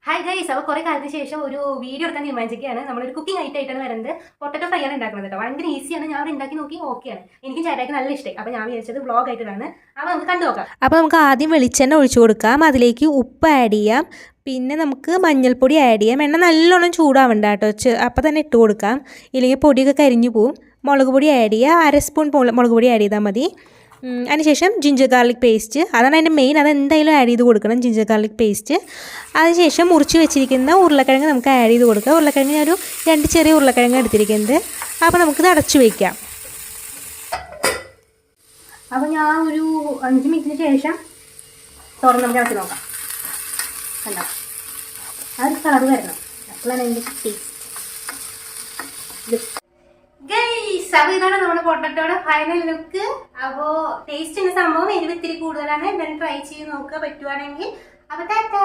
Hi guys, അപ്പോൾ കുറേ കാലത്തിന് ശേഷം ഒരു വീഡിയോ എടുക്കാൻ തീരുമാനിച്ചിരിക്കുകയാണ്. നമ്മളൊരു കുക്കിംഗ് ആയിട്ടാണ് വരുന്നത്. പൊട്ടറ്റോ ഫ്രൈ ആണ് ഉണ്ടാക്കുന്നത് കേട്ടോ. ഭയങ്കര ഈസിയാണ്. ഞാൻ അവിടെ ഉണ്ടാക്കി നോക്കി, ഓക്കെയാണ്. എനിക്കും ചേട്ടായിക്ക് നല്ല ഇഷ്ടമായി. അപ്പോൾ ഞാൻ വിചാരിച്ചത് വ്ളോഗ് ആയിട്ടാണ്. അപ്പോൾ നമുക്ക് കണ്ടു നോക്കാം. അപ്പോൾ നമുക്ക് ആദ്യം വെളിച്ചെണ്ണ ഒഴിച്ചു കൊടുക്കാം. അതിലേക്ക് ഉപ്പ് ആഡ് ചെയ്യാം. പിന്നെ നമുക്ക് മഞ്ഞൾപ്പൊടി ആഡ് ചെയ്യാം. എണ്ണ നല്ലോണം ചൂടാവണ്ട കേട്ടോ, അപ്പോൾ തന്നെ ഇട്ട് കൊടുക്കാം, ഇല്ലെങ്കിൽ പൊടിയൊക്കെ കരിഞ്ഞു പോവും. മുളക് പൊടി ആഡ് ചെയ്യുക. 1/2 സ്പൂൺ മുളക് പൊടി ആഡ് ചെയ്താൽ മതി. അതിനുശേഷം ജിഞ്ചർ ഗാർലിക് പേസ്റ്റ്, അതാണ് അതിൻ്റെ മെയിൻ. അത് എന്തായാലും ആഡ് ചെയ്ത് കൊടുക്കണം, ജിഞ്ചർ ഗാർലിക് പേസ്റ്റ്. അതിനുശേഷം മുറിച്ച് വെച്ചിരിക്കുന്ന ഉരുളക്കിഴങ്ങ് നമുക്ക് ആഡ് ചെയ്ത് കൊടുക്കുക. ഉരുളക്കിഴങ്ങ് ഒരു 2 ചെറിയ ഉരുളക്കിഴങ്ങ് എടുത്തിരിക്കുന്നത്. അപ്പോൾ നമുക്കിത് അടച്ചു വയ്ക്കാം. അപ്പോൾ ഞാൻ ഒരു 5 മിനിറ്റിന് ശേഷം തുറന്ന് നമുക്ക് ഇറക്കി നോക്കാം. കണ്ടോ, ആ ഒരു കളർ വരണം, അപ്പോഴാണ് അതിൻ്റെ ടേസ്റ്റ്. ഗൈസ്, അപ്പോൾ ഇതാണ് നമ്മുടെ പൊട്ടറ്റോയുടെ ഫൈനൽ ലുക്ക്. അപ്പോൾ ടേസ്റ്റിൻ്റെ സംഭവം എരിവ് ഇത്തിരി കൂടുതലാണ്. എന്തായാലും ട്രൈ ചെയ്ത് നോക്കുക പറ്റുവാണെങ്കിൽ. അപ്പോൾ ടാറ്റാ.